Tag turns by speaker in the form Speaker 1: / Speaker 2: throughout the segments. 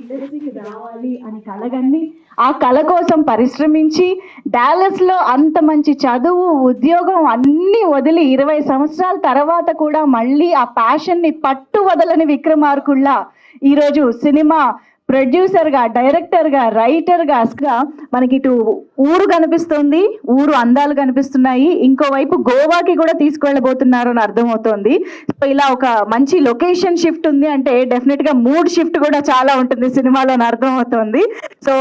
Speaker 1: ఇండస్ట్రీకి రావాలి అని కలగండి ఆ కళ కోసం పరిశ్రమించి డాలస్లో అంత మంచి చదువు ఉద్యోగం అన్నీ వదిలి 20 సంవత్సరాల తర్వాత కూడా మళ్ళీ ఆ ప్యాషన్ని పట్టు వదలని విక్రమార్కుళ్ళ ఈరోజు సినిమా ప్రొడ్యూసర్గా డైరెక్టర్గా రైటర్గా మనకి ఇటు ఊరు కనిపిస్తుంది, ఊరు అందాలు కనిపిస్తున్నాయి, ఇంకోవైపు గోవాకి కూడా తీసుకెళ్ళబోతున్నారు అని అర్థమవుతోంది. సో ఇలా ఒక మంచి లొకేషన్ షిఫ్ట్ ఉంది అంటే డెఫినెట్గా మూడ్ షిఫ్ట్ కూడా చాలా ఉంటుంది సినిమాలో అని అర్థమవుతోంది. సో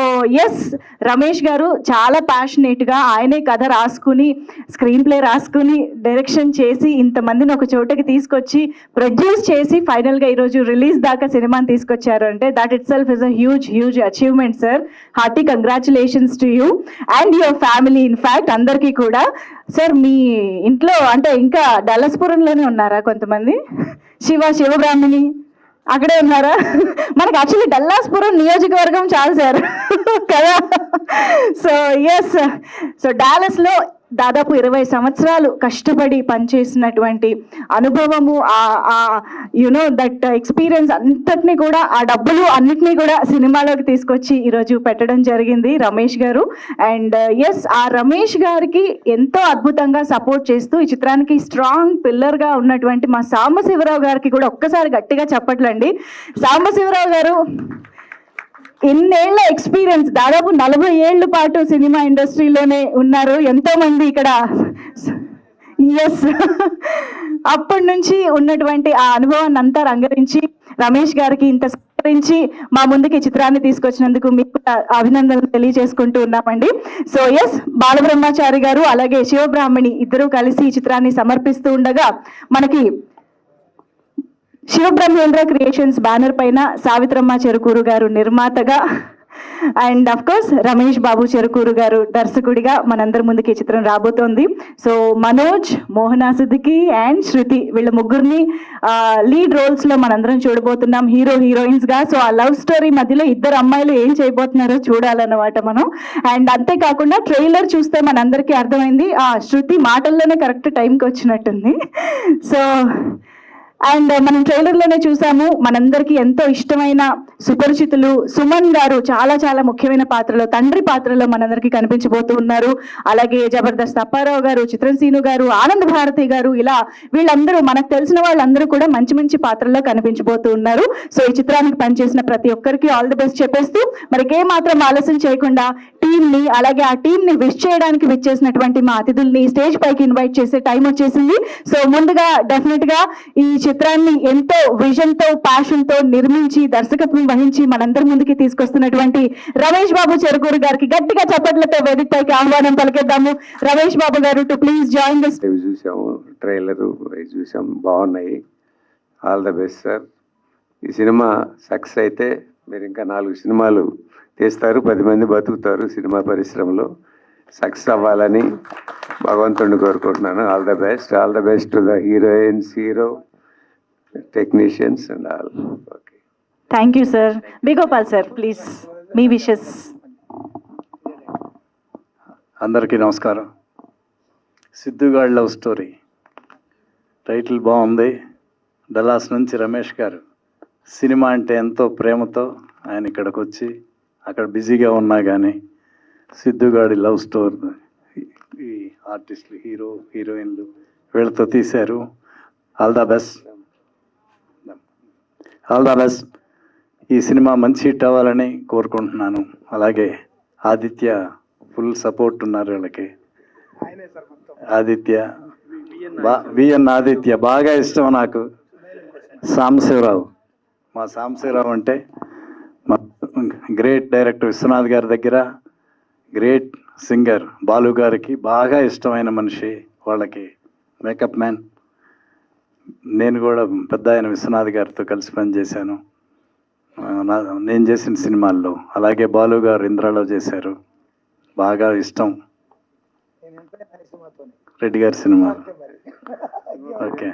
Speaker 1: ఎస్, రమేష్ గారు చాలా ప్యాషనేట్గా ఆయనే కథ రాసుకుని స్క్రీన్ ప్లే రాసుకుని డైరెక్షన్ చేసి ఇంతమందిని ఒక చోటకి తీసుకొచ్చి ప్రొడ్యూస్ చేసి ఫైనల్గా ఈరోజు రిలీజ్ దాకా సినిమాని తీసుకొచ్చారు అంటే that it self is a huge achievement, sir. Hearty congratulations to you and your family. In fact, అందరికీ కూడా సార్ మీ ఇంట్లో అంటే ఇంకా డల్లస్పురంలోనే ఉన్నారా కొంతమంది? శివబ్రాహ్మణి అక్కడే ఉన్నారా? మనకి యాక్చువల్లీ డల్లాస్పురం నియోజకవర్గం చాలు సార్ కదా. సో ఎస్, సో డాలస్లో దాదాపు 20 సంవత్సరాలు కష్టపడి పనిచేసినటువంటి అనుభవము, యునో దట్ ఎక్స్పీరియన్స్ అంతటినీ కూడా ఆ డబ్బులు అన్నిటినీ కూడా సినిమాలోకి తీసుకొచ్చి ఈరోజు పెట్టడం జరిగింది రమేష్ గారు. అండ్ ఎస్, ఆ రమేష్ గారికి ఎంతో అద్భుతంగా సపోర్ట్ చేస్తూ ఈ చిత్రానికి స్ట్రాంగ్ పిల్లర్గా ఉన్నటువంటి మా సాంబశివరావు గారికి కూడా ఒక్కసారి గట్టిగా చెప్పట్లండి. సాంబశివరావు గారు ఎన్నేళ్ల ఎక్స్పీరియన్స్, దాదాపు 40 ఏళ్ల పాటు సినిమా ఇండస్ట్రీలోనే ఉన్నారు. ఎంతో మంది ఇక్కడ ఎస్ అప్పటి నుంచి ఉన్నటువంటి ఆ అనుభవాన్ని అంతా రంగరించి రమేష్ గారికి ఇంత సహకరించి మా ముందుకి చిత్రాన్ని తీసుకొచ్చినందుకు మీకు అభినందనలు తెలియజేసుకుంటూ ఉన్నామండి. సో ఎస్, బాలబ్రహ్మచారి గారు అలాగే శివబ్రాహ్మణి ఇద్దరూ కలిసి ఈ చిత్రాన్ని సమర్పిస్తూ ఉండగా మనకి శివబ్రహ్మేంద్ర క్రియేషన్స్ బ్యానర్ పైన సావిత్రమ్మ చెరుకూరు గారు నిర్మాతగా and of course Ramesh Babu Cherukuru గారు దర్శకుడిగా మనందరి ముందుకి ఈ చిత్రం రాబోతోంది. సో మనోజ్, మోహనా సిద్దికి అండ్ శృతి వీళ్ళ ముగ్గురిని లీడ్ రోల్స్ లో మనందరం చూడబోతున్నాం హీరోయిన్స్ గా. సో ఆ లవ్ స్టోరీ మధ్యలో ఇద్దరు అమ్మాయిలు ఏం చేయబోతున్నారో చూడాలన్నమాట మనం. అండ్ అంతేకాకుండా ట్రైలర్ చూస్తే మనందరికీ అర్థమైంది ఆ శృతి మాటల్లోనే కరెక్ట్ టైంకి వచ్చినట్టుంది. సో అండ్ మనం ట్రైలర్లోనే చూసాము మనందరికీ ఎంతో ఇష్టమైన సుపరిచితులు సుమన్ గారు చాలా ముఖ్యమైన పాత్రలో, తండ్రి పాత్రలో మనందరికీ కనిపించబోతూ ఉన్నారు. అలాగే జబర్దస్త్ అప్పారావు గారు, చిత్రసీను గారు, ఆనంద్ భారతి గారు, ఇలా వీళ్ళందరూ మనకు తెలిసిన వాళ్ళందరూ కూడా మంచి పాత్రల్లో కనిపించబోతూ ఉన్నారు. సో ఈ చిత్రానికి పనిచేసిన ప్రతి ఒక్కరికి ఆల్ ది బెస్ట్ చెప్పేస్తూ మరికే మాత్రం ఆలస్యం చేయకుండా టీంని అలాగే ఆ టీంని విష్ చేయడానికి విచ్చేసినటువంటి మా అతిథుల్ని స్టేజ్ పైకి ఇన్వైట్ చేసే టైం వచ్చేసింది. సో ముందుగా డెఫినెట్గా ఈ చిత్రాన్ని ఎంతో విజన్తో ప్యాషన్తో నిర్మించి దర్శకత్వం వహించి మనందరి ముందుకి తీసుకొస్తున్నటువంటి రమేష్ బాబు చెరుకూరు గారికి గట్టిగా చప్పట్లతో వేదిక పైకి ఆహ్వానం పలికేద్దాము. రమేష్ బాబు గారు టు ప్లీజ్ జాయిన్ దిస్.
Speaker 2: చూసాము ట్రైలర్ చూసాం, బాగున్నాయి. All the best sir. ఈ సినిమా సక్సెస్ అయితే మీరు ఇంకా 4 సినిమాలు తీస్తారు, 10 మంది బతుకుతారు సినిమా పరిశ్రమలో. సక్సెస్ అవ్వాలని భగవంతుడిని కోరుకుంటున్నాను. All the best to the heroines, hero, technicians and all. Okay,
Speaker 1: thank you sir. B Gopal sir please మీ విషెస్.
Speaker 3: అందరికీ నమస్కారం. సిద్ధుగాడ్ లవ్ స్టోరీ టైటిల్ బాగుంది. డల్లాస్ నుంచి రమేష్ గారు సినిమా అంటే ఎంతో ప్రేమతో ఆయన ఇక్కడికి వచ్చి అక్కడ బిజీగా ఉన్నా కానీ సిద్ధుగాడి లవ్ స్టోరీ ఈ ఆర్టిస్టులు, హీరోయిన్లు వీళ్ళతో తీశారు. All the best. ఈ సినిమా మంచి హిట్ అవ్వాలని కోరుకుంటున్నాను. అలాగే ఆదిత్య ఫుల్ సపోర్ట్ ఉన్నారు వీళ్ళకి. ఆదిత్య విఎన్ ఆదిత్య బాగా ఇష్టం నాకు. సాంబశివరావు, మా సాంబశివరావు అంటే మా గ్రేట్ డైరెక్టర్ విశ్వనాథ్ గారి దగ్గర గ్రేట్ సింగర్ బాలు గారికి బాగా ఇష్టమైన మనిషి. వాళ్ళకి మేకప్ మ్యాన్. నేను కూడా పెద్ద ఆయన విశ్వనాథ్ గారితో కలిసి పనిచేశాను నేను చేసిన సినిమాల్లో. అలాగే బాలు గారు ఇంద్రాలో చేశారు, బాగా ఇష్టం. రెడ్డి గారి సినిమా. ఓకే,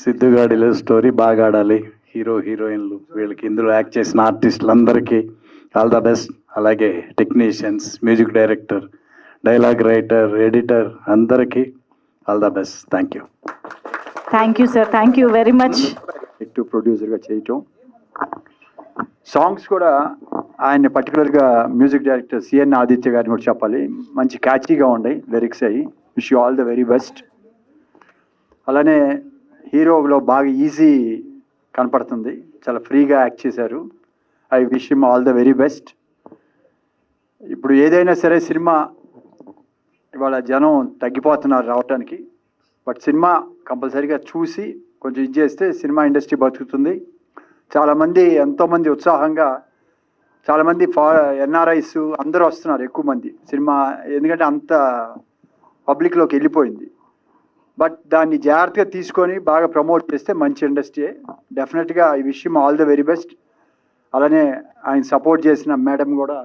Speaker 3: సిద్ధుగాడి లవ్ స్టోరీ బాగా ఆడాలి. హీరోయిన్లు వీళ్ళకి ఇందులో యాక్ట్ చేసిన ఆర్టిస్టులందరికీ ఆల్ ద బెస్ట్. అలాగే technicians, music director, dialogue writer, editor అందరికీ all the best. Thank you.
Speaker 1: Thank you sir, thank you very much.
Speaker 4: ప్రొడ్యూసర్గా చేయటం
Speaker 3: సాంగ్స్ కూడా ఆయన పర్టికులర్గా మ్యూజిక్ డైరెక్టర్ సిఎన్ ఆదిత్య గారిని కూడా చెప్పాలి, మంచి క్యాచీగా ఉన్నాయి లిరిక్స్ అయ్యి. Wish you all the very best. అలానే హీరోలో బాగా ఈజీ కనపడుతుంది, చాలా ఫ్రీగా యాక్ట్ చేశారు. I wish him all the very best. ఇప్పుడు ఏదైనా సరే సినిమా ఇవాళ జనం తగ్గిపోతున్నారు రావటానికి, బట్ సినిమా కంపల్సరీగా చూసి కొంచెం ఇది చేస్తే సినిమా ఇండస్ట్రీ బతుకుతుంది. చాలామంది ఎంతోమంది ఉత్సాహంగా, చాలామంది ఎన్ఆర్ఐస్ అందరూ వస్తున్నారు ఎక్కువ మంది సినిమా, ఎందుకంటే అంత పబ్లిక్లోకి వెళ్ళిపోయింది. బట్ దాన్ని జాగ్రత్తగా తీసుకొని బాగా ప్రమోట్ చేస్తే మంచి ఇండస్ట్రీ. డెఫినెట్గా I wish him all the very best. అలానే ఆయన సపోర్ట్ చేసిన మేడం కూడా,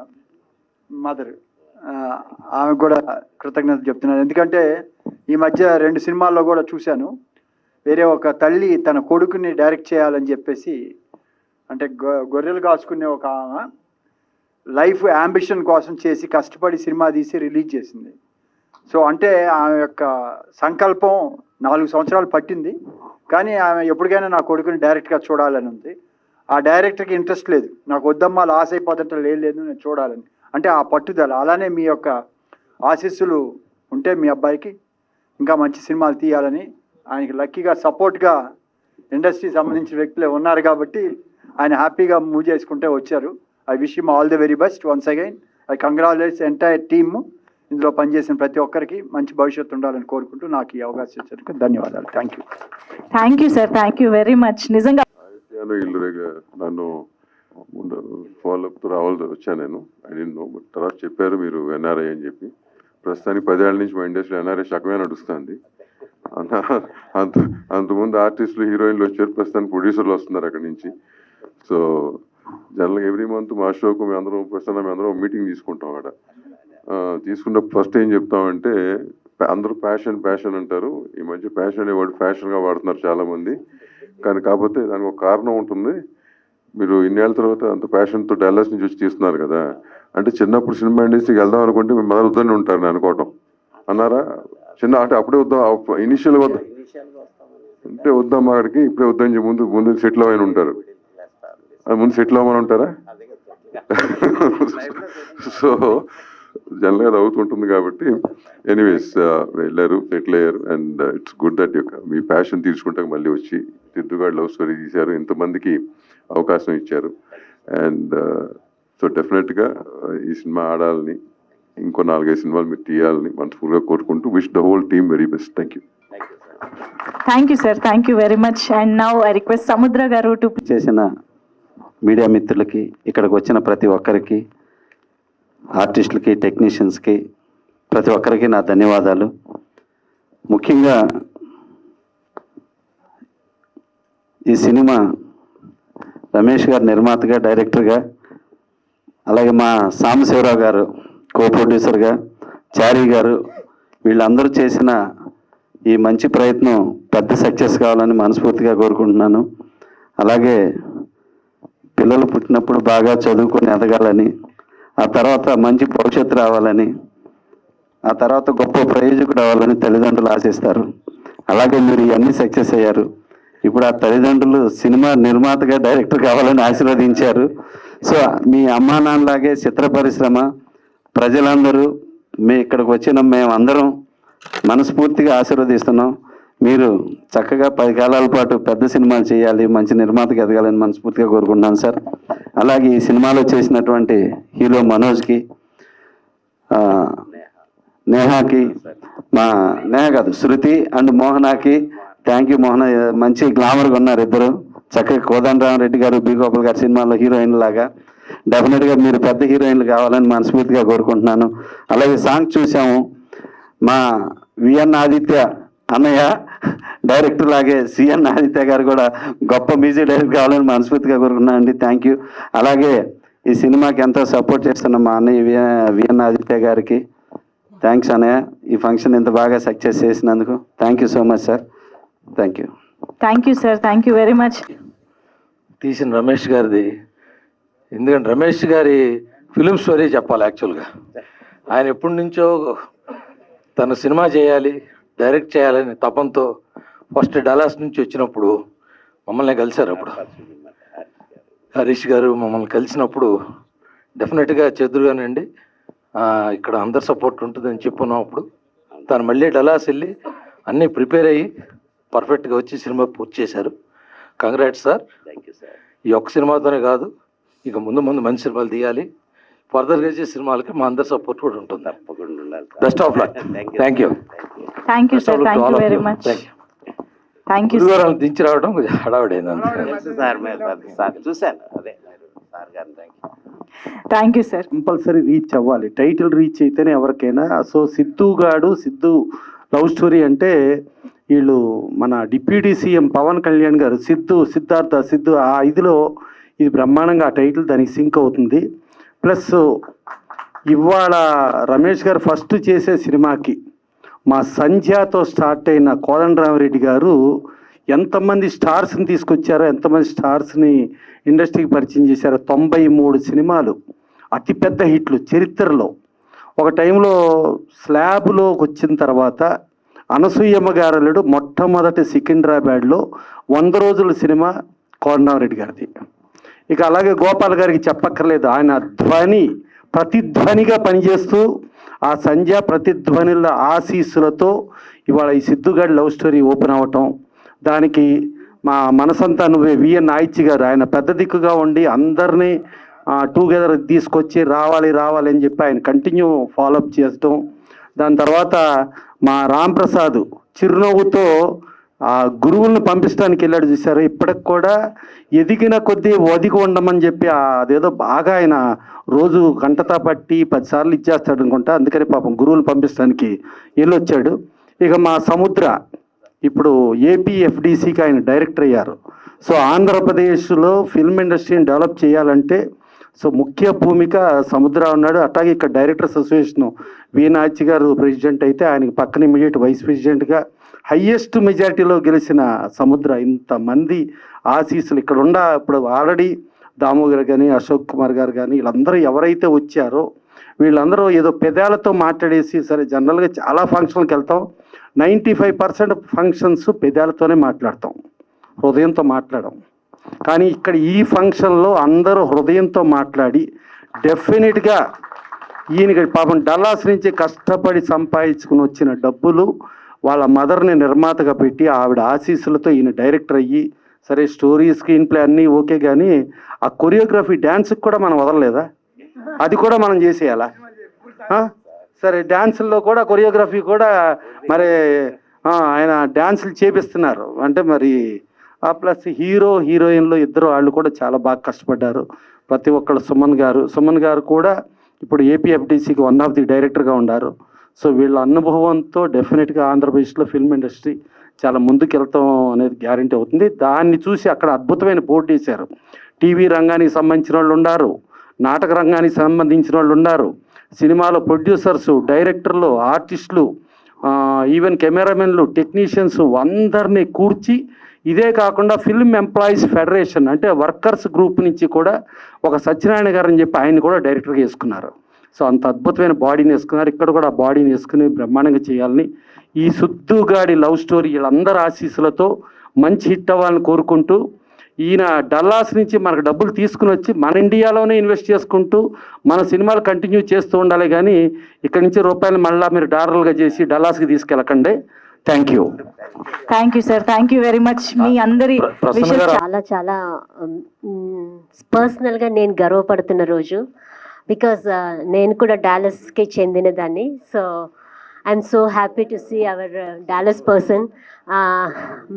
Speaker 3: మదర్, ఆమె కూడా కృతజ్ఞతలు చెప్తున్నాను. ఎందుకంటే ఈ మధ్య 2 సినిమాల్లో కూడా చూశాను, వేరే ఒక తల్లి తన కొడుకుని డైరెక్ట్ చేయాలని చెప్పేసి, అంటే గొర్రెలు కాసుకునే ఒక ఆమె లైఫ్ యాంబిషన్ కోసం చేసి కష్టపడి సినిమా తీసి రిలీజ్ చేసింది. సో అంటే ఆమె యొక్క సంకల్పం 4 సంవత్సరాలు పట్టింది, కానీ ఆమె ఎప్పటికైనా నా కొడుకుని డైరెక్ట్గా చూడాలని ఉంది. ఆ డైరెక్టర్కి ఇంట్రెస్ట్ లేదు, నాకు వద్దమ్మా లాస్ అయిపోతుంటే లేదు నేను చూడాలని, అంటే ఆ పట్టుదల. అలానే మీ యొక్క ఆశీస్సులు ఉంటే మీ అబ్బాయికి ఇంకా మంచి సినిమాలు తీయాలని, ఆయనకి లక్కీగా సపోర్ట్గా ఇండస్ట్రీకి సంబంధించిన వ్యక్తులే ఉన్నారు కాబట్టి ఆయన హ్యాపీగా మూవ్ చేసుకుంటే వచ్చారు. I wish him all the very best once again. I congratulates entire team, ఇందులో పనిచేసిన ప్రతి ఒక్కరికి మంచి భవిష్యత్తు ఉండాలని కోరుకుంటూ నాకు ఈ అవకాశం ఇచ్చినందుకు ధన్యవాదాలు. Thank you.
Speaker 1: Thank you sir, thank you very much. నిజంగా
Speaker 4: నన్ను ఫాలోఅప్ రావాల్సి వచ్చాను నేను, ఐ డోంట్ నో, బట్ తర్వాత చెప్పారు మీరు ఎన్ఆర్ఐ అని చెప్పి. ప్రస్తుతానికి 10 ఏళ్ల నుంచి మా ఇండస్ట్రీ ఎన్ఆర్ఐ శాఖమే నడుస్తుంది. అంతకుముందు ఆర్టిస్టులు హీరోయిన్లు వచ్చారు, ప్రస్తుతానికి ప్రొడ్యూసర్లు వస్తున్నారు అక్కడి నుంచి. సో జనరల్గా ఎవ్రీ మంత్ మా షోకు మేము అందరం మీటింగ్ తీసుకుంటాం అక్కడ. తీసుకున్నప్పుడు ఫస్ట్ ఏం చెప్తామంటే, అందరూ ప్యాషన్ అంటారు. ఈ మధ్య ప్యాషన్ అనే వర్డ్ ఫ్యాషన్గా వాడుతున్నారు చాలామంది, కానీ కాకపోతే దానికి ఒక కారణం ఉంటుంది. మీరు ఇన్నేళ్ళ తర్వాత అంత ప్యాషన్తో డాలస్ నుంచి వచ్చి తీస్తున్నారు కదా, అంటే చిన్నప్పుడు సినిమా ఇండస్ట్రీకి వెళ్దాం అనుకుంటే మీ మదర్ వద్దని ఉంటారు నేను అనుకోవటం అన్నారా? అంటే అప్పుడే వద్దాం, ఇనిషియల్గా వద్దాం అంటే వద్దాం అక్కడికి, ఇప్పుడే వద్దని చెప్పి ముందు సెటిల్ అవ్వని ఉంటారు. ముందు సెటిల్ అవ్వమని ఉంటారా? సో జనరల్గా అది అవుతుంటుంది కాబట్టి ఎనీవేస్ వెళ్ళారు, సెటిల్ అయ్యారు. And it's good that me passion తీసుకుంటే మళ్ళీ వచ్చి తిద్దుగాడు లవ్ స్టోరీ తీశారు, ఇంతమందికి అవకాశం ఇచ్చారు. అండ్ సో డెఫినెట్గా ఈ సినిమా ఆడాలని, ఇంకో 4-5 సినిమాలు మీరు తీయాలని మనస్ఫూర్తిగా కోరుకుంటూ wish the whole team very best. Thank you.
Speaker 1: Thank you sir, thank you very much. And now I request సముద్ర గారు టు
Speaker 3: చేసిన మీడియా మిత్రులకి, ఇక్కడికి వచ్చిన ప్రతి ఒక్కరికి, ఆర్టిస్టులకి, టెక్నీషియన్స్కి, ప్రతి ఒక్కరికి నా ధన్యవాదాలు. ముఖ్యంగా ఈ సినిమా రమేష్ గారు నిర్మాతగా, డైరెక్టర్గా, అలాగే మా సాంబశివరావు గారు కో ప్రొడ్యూసర్గా, చారీ గారు, వీళ్ళందరూ చేసిన ఈ మంచి ప్రయత్నం పెద్ద సక్సెస్ కావాలని మనస్ఫూర్తిగా కోరుకుంటున్నాను. అలాగే పిల్లలు పుట్టినప్పుడు బాగా చదువుకొని ఎదగాలని, ఆ తర్వాత మంచి భవిష్యత్తు రావాలని, ఆ తర్వాత గొప్ప ప్రయోజకుడు రావాలని తల్లిదండ్రులు ఆశిస్తారు. అలాగే మీరు ఇవన్నీ సక్సెస్ అయ్యారు. ఇప్పుడు ఆ తల్లిదండ్రులు సినిమా నిర్మాతగా, డైరెక్టర్ కావాలని ఆశీర్వదించారు. సో మీ అమ్మా నాన్నలాగే చిత్ర పరిశ్రమ ప్రజలందరూ ఇక్కడికి వచ్చిన మేమందరం మనస్ఫూర్తిగా ఆశీర్వదిస్తున్నాం. మీరు చక్కగా 10 కాలాల పాటు పెద్ద సినిమాలు చేయాలి, మంచి నిర్మాతగా ఎదగాలని మనస్ఫూర్తిగా కోరుకుంటున్నాను సార్. అలాగే ఈ సినిమాలో చేసినటువంటి హీరో మనోజ్కి, నేహాకి, మా నేహ కాదు శృతి అండ్ మోహనాకి థ్యాంక్ యూ. మోహన మంచి గ్లామర్గా ఉన్నారు ఇద్దరు, చక్కగా కోదండరామరెడ్డి గారు, బి గోపాల్ గారి సినిమాలో హీరోయిన్ లాగా. డెఫినెట్గా మీరు పెద్ద హీరోయిన్లు కావాలని మనస్ఫూర్తిగా కోరుకుంటున్నాను. అలాగే సాంగ్ చూసాము, మా విఎన్ ఆదిత్య అన్నయ్య డైరెక్టర్ లాగే సిఎన్ ఆదిత్య గారు కూడా గొప్ప మ్యూజిక్ డైరెక్టర్ కావాలని మనస్ఫూర్తిగా కోరుకున్నాను అండి. Thank you. అలాగే ఈ సినిమాకి ఎంతో సపోర్ట్ చేస్తున్న మా అన్నయ్య విఎన్ ఆదిత్య గారికి థ్యాంక్స్ అన్నయ్య, ఈ ఫంక్షన్ ఇంత బాగా సక్సెస్ చేసినందుకు. Thank you so much sir. Thank you.
Speaker 1: Thank you sir, thank you very much.
Speaker 5: తీసిన రమేష్ గారిది, ఎందుకంటే రమేష్ గారి ఫిలిం స్టోరీ చెప్పాలి. యాక్చువల్గా ఆయన ఎప్పటి నుంచో తను సినిమా చేయాలి, డైరెక్ట్ చేయాలని తపంతో ఫస్ట్ డలాస్ నుంచి వచ్చినప్పుడు మమ్మల్ని కలిశారు. అప్పుడు హరీష్ గారు మమ్మల్ని కలిసినప్పుడు డెఫినెట్గా చెదురుగానండి ఇక్కడ అందరి సపోర్ట్ ఉంటుందని చెప్పుకున్నప్పుడు తను మళ్ళీ డలాస్ వెళ్ళి అన్నీ ప్రిపేర్ అయ్యి పర్ఫెక్ట్గా వచ్చి సినిమా పూర్తి చేశారు. Congrats sir. ఈ ఒక్క సినిమాతోనే కాదు, ఇక ముందు ముందు మంచి సినిమాలు తీయాలి. ఫర్దర్గా చేసే సినిమాలకి మా అందరి సపోర్ట్ కూడా ఉంటుంది. Best of luck. Thank you.
Speaker 1: Thank you sir. Thank you very much. Thank you.
Speaker 5: గురువారం దించి రావడం కొంచెం హడావుడైంది.
Speaker 6: చూశాను అదే సార్ గారు.
Speaker 1: Thank you sir.
Speaker 3: Compulsory reach అవ్వాలి. టైటిల్ రీచ్ అయితేనే ఎవరికైనా. సో సిద్ధు లవ్ స్టోరీ అంటే వీళ్ళు మన డిప్యూటీ సీఎం పవన్ కళ్యాణ్ గారు సిద్ధార్థ ఆ ఇదిలో ఇది బ్రహ్మాండంగా ఆ టైటిల్ దానికి సింక్ అవుతుంది. ప్లస్ ఇవాళ రమేష్ గారు ఫస్ట్ చేసే సినిమాకి మా సంధ్యతో స్టార్ట్ అయిన కోదండరామిరెడ్డి గారు ఎంతమంది స్టార్స్ని తీసుకొచ్చారో, ఎంతమంది స్టార్స్ని ఇండస్ట్రీకి పరిచయం చేశారో. 93 సినిమాలు అతిపెద్ద హిట్లు చరిత్రలో. ఒక టైంలో స్లాబ్లోకి వచ్చిన తర్వాత అనసూయమ్మ గారలుడు మొట్టమొదటి సికింద్రాబాద్లో 100 రోజుల సినిమా కోదండరామిరెడ్డి గారిది. ఇక అలాగే గోపాల్ గారికి చెప్పక్కర్లేదు, ఆయన ప్రతిధ్వనిగా పనిచేస్తూ ఆ సంధ్య ప్రతిధ్వనుల ఆశీస్సులతో ఇవాళ ఈ సిద్ధుగాడి లవ్ స్టోరీ ఓపెన్ అవ్వటం, దానికి మా మనసంతా నువ్వే విఎన్ నాయిచి గారు ఆయన పెద్ద దిక్కుగా ఉండి అందరినీ టుగెదర్ తీసుకొచ్చి రావాలి అని చెప్పి ఆయన కంటిన్యూ ఫాలోఅప్ చేయటం. దాని తర్వాత మా రాంప్రసాద్ చిరునవ్వుతో ఆ గురువులను పంపించడానికి వెళ్ళాడు చూశారు. ఇప్పటికి కూడా ఎదిగిన కొద్దీ ఒదిగి ఉండమని చెప్పి అదేదో బాగా ఆయన రోజు గంటతా పట్టి 10 సార్లు ఇచ్చేస్తాడు అనుకుంటా. అందుకని పాపం గురువులు పంపించడానికి వెళ్ళొచ్చాడు. ఇక మా సముద్ర ఇప్పుడు ఏపీఎఫ్డిసికి ఆయన డైరెక్టర్ అయ్యారు. సో ఆంధ్రప్రదేశ్లో ఫిల్మ్ ఇండస్ట్రీని డెవలప్ చేయాలంటే సో ముఖ్య భూమిక సముద్ర ఉన్నాడు. అట్లాగే ఇక్కడ డైరెక్టర్స్ అసోసియేషన్ వీనాచి గారు ప్రెసిడెంట్ అయితే ఆయనకి పక్కన ఇమీడియట్ వైస్ ప్రెసిడెంట్గా హయ్యెస్ట్ మెజారిటీలో గెలిచిన సముద్ర. ఇంతమంది ఆశీస్సులు ఇక్కడ ఇప్పుడు ఆల్రెడీ దాము గారు కానీ అశోక్ కుమార్ గారు కానీ వీళ్ళందరూ ఎవరైతే వచ్చారో వీళ్ళందరూ ఏదో పెదాలతో మాట్లాడేసి, సరే జనరల్గా చాలా ఫంక్షన్లకు వెళ్తాం, 95% ఫంక్షన్స్ పెదాలతోనే మాట్లాడతాం, హృదయంతో మాట్లాడడం. కానీ ఇక్కడ ఈ ఫంక్షన్లో అందరూ హృదయంతో మాట్లాడి డెఫినెట్గా ఈయనకి పాపం డల్లాస్ నుంచి కష్టపడి సంపాదించుకుని వచ్చిన డబ్బులు వాళ్ళ మదర్ని నిర్మాతగా పెట్టి ఆవిడ ఆశీస్సులతో ఈయన డైరెక్టర్ అయ్యి, సరే స్టోరీ స్క్రీన్ ప్లే అన్నీ ఓకే, కానీ ఆ కొరియోగ్రఫీ డ్యాన్స్కి కూడా మనం వదలలేదా? అది కూడా మనం చేసేయాలా? సరే డ్యాన్సుల్లో కూడా కొరియోగ్రఫీ కూడా మరి ఆయన డ్యాన్సులు చేపిస్తున్నారు అంటే మరి ప్లస్ హీరోయిన్లు ఇద్దరు వాళ్ళు కూడా చాలా బాగా కష్టపడ్డారు. ప్రతి ఒక్కళ్ళు సుమన్ గారు కూడా ఇప్పుడు ఏపీఎఫ్డిసికి వన్ ఆఫ్ ది డైరెక్టర్గా ఉన్నారు. సో వీళ్ళ అనుభవంతో డెఫినెట్గా ఆంధ్రప్రదేశ్లో ఫిల్మ్ ఇండస్ట్రీ చాలా ముందుకు వెళ్తాం అనేది గ్యారంటీ అవుతుంది. దాన్ని చూసి అక్కడ అద్భుతమైన బోర్డు వేశారు. టీవీ రంగానికి సంబంధించిన వాళ్ళు ఉన్నారు, నాటక రంగానికి సంబంధించిన వాళ్ళు ఉన్నారు, సినిమాలో ప్రొడ్యూసర్సు, డైరెక్టర్లు, ఆర్టిస్టులు, ఈవెన్ కెమెరామెన్లు, టెక్నీషియన్స్ అందరినీ కూర్చి, ఇదే కాకుండా ఫిల్మ్ ఎంప్లాయీస్ ఫెడరేషన్ అంటే వర్కర్స్ గ్రూప్ నుంచి కూడా ఒక సత్యనారాయణ గారు అని చెప్పి ఆయన కూడా డైరెక్టర్గా వేసుకున్నారు. సో అంత అద్భుతమైన బాడీని వేసుకున్నారు. ఇక్కడ కూడా ఆ బాడీని వేసుకుని బ్రహ్మాండంగా చేయాలని ఈ సిద్ధుగాడి లవ్ స్టోరీ వీళ్ళందరి ఆశీస్సులతో మంచి హిట్ అవ్వాలని కోరుకుంటూ, ఈయన డల్లాస్ నుంచి మనకు డబ్బులు తీసుకుని వచ్చి మన ఇండియాలోనే ఇన్వెస్ట్ చేసుకుంటూ మన సినిమాలు కంటిన్యూ చేస్తూ ఉండాలి, కానీ ఇక్కడి నుంచి రూపాయలు మళ్ళీ మీరు డాలర్లుగా చేసి డల్లాస్కి తీసుకెళ్ళకండి. Thank you
Speaker 1: sir. Thank you very much. మీ అందరి
Speaker 7: చాలా పర్సనల్గా నేను గర్వపడుతున్న రోజు. బికాజ్ నేను కూడా డాలస్కి చెందిన దాన్ని. So I'm so happy to see our Dallas person.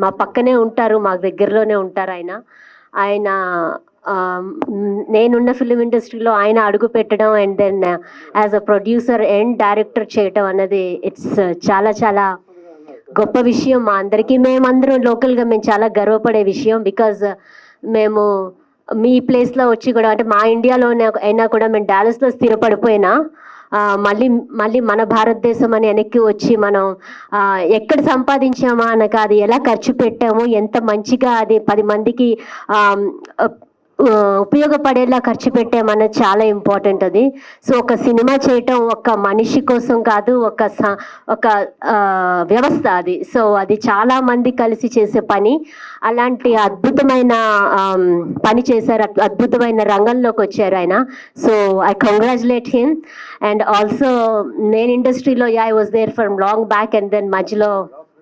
Speaker 7: మా పక్కనే ఉంటారు, మా దగ్గరలోనే ఉంటారు ఆయన నేనున్న ఫిలిం ఇండస్ట్రీలో ఆయన అడుగు పెట్టడం and then as a producer and director చేయటం అన్నది ఇట్స్ చాలా గొప్ప విషయం మా అందరికీ. మేమందరం లోకల్గా మేము చాలా గర్వపడే విషయం. బికాజ్ మేము మీ ప్లేస్లో వచ్చి కూడా అంటే మా ఇండియాలోనే అయినా కూడా మేము డాలస్లో స్థిరపడిపోయినా మళ్ళీ మన భారతదేశం అని వెనక్కి వచ్చి మనం ఎక్కడ సంపాదించామా అనక అది ఎలా ఖర్చు పెట్టాము, ఎంత మంచిగా అది 10 మందికి ఉపయోగపడేలా ఖర్చు పెట్టామన్నది చాలా ఇంపార్టెంట్ అది. సో ఒక సినిమా చేయటం ఒక మనిషి కోసం కాదు, ఒక వ్యవస్థ అది. సో అది చాలా మంది కలిసి చేసే పని. అలాంటి అద్భుతమైన పని చేశారు, అద్భుతమైన రంగంలోకి వచ్చారు ఆయన. So I congratulate him. And also నేను ఇండస్ట్రీలో I was there from long back, and then మధ్యలో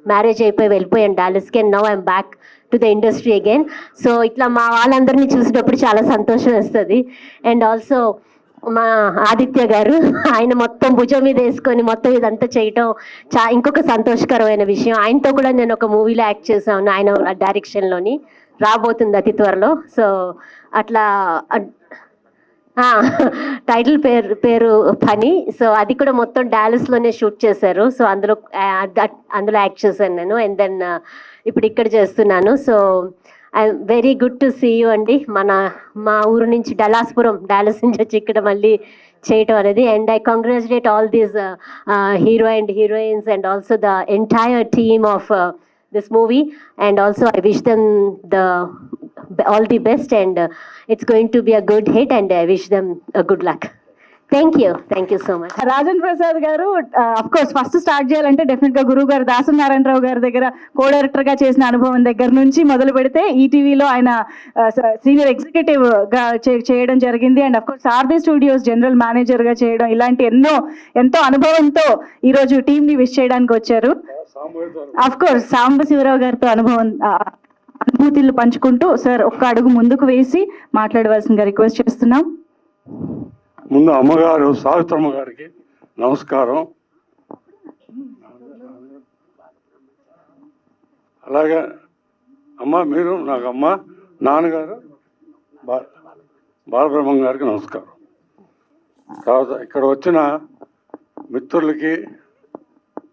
Speaker 7: మ్యారేజ్ అయిపోయి వెళ్ళిపోయాను డాలస్కి, and now I'm back to the industry again. So ఇట్లా మా వాళ్ళందరినీ చూసినప్పుడు చాలా సంతోషం వేస్తుంది. అండ్ ఆల్సో మా ఆదిత్య గారు, ఆయన మొత్తం భుజం మీద వేసుకొని మొత్తం ఇదంతా చేయటం ఇంకొక సంతోషకరమైన విషయం. ఆయనతో కూడా నేను ఒక మూవీలో యాక్ట్ చేశాను, ఆయన డైరెక్షన్లోని, రాబోతుంది అతి త్వరలో. సో అట్లా టైటిల్ పేరు పని. సో అది కూడా మొత్తం డాలస్లోనే షూట్ చేశారు. సో అందులో యాక్ట్ చేశాను నేను. అండ్ దెన్ ఇప్పుడు ఇక్కడ చేస్తున్నాను. So I'm very good to see you అండి. మా ఊరు నుంచి డాలస్ నుంచి వచ్చి ఇక్కడ మళ్ళీ చేయటం అనేది. And I congratulate all these hero and heroines and also the entire team of this movie, and also I wish them all the best, and it's going to be a good hit, and I wish them a good luck. Thank you so much.
Speaker 1: Rajendra Prasad గారు of course first start చేయాలంటే definite గా గురువు గారు దాసరి నారాయణరావు గారి దగ్గర co director గా చేసిన అనుభవం దగ్గర నుంచి మొదలు పెడితే ఈటీవీలో ఆయన సీనియర్ ఎగ్జిక్యూటివ్ గా చేయడం జరిగింది. And of course RB studios general manager గా చేయడం, ఇలాంటి ఎంతో అనుభవంతో ఈ రోజు టీమ్ ని విష్ చేయడానికి వచ్చారు. అఫ్ కోర్స్ సాంబశివరావు గారితో అనుభూతులు పంచుకుంటూ సార్ ఒక్క అడుగు ముందుకు వేసి మాట్లాడవలసిందిగా రిక్వెస్ట్ చేస్తున్నాం.
Speaker 6: ముందు అమ్మగారు సావిత్రమ్మ గారికి నమస్కారం. అలాగే అమ్మ, మీరు నాకు అమ్మ, నాన్నగారు బాలబ్రహ్మం గారికి నమస్కారం. తర్వాత ఇక్కడ వచ్చిన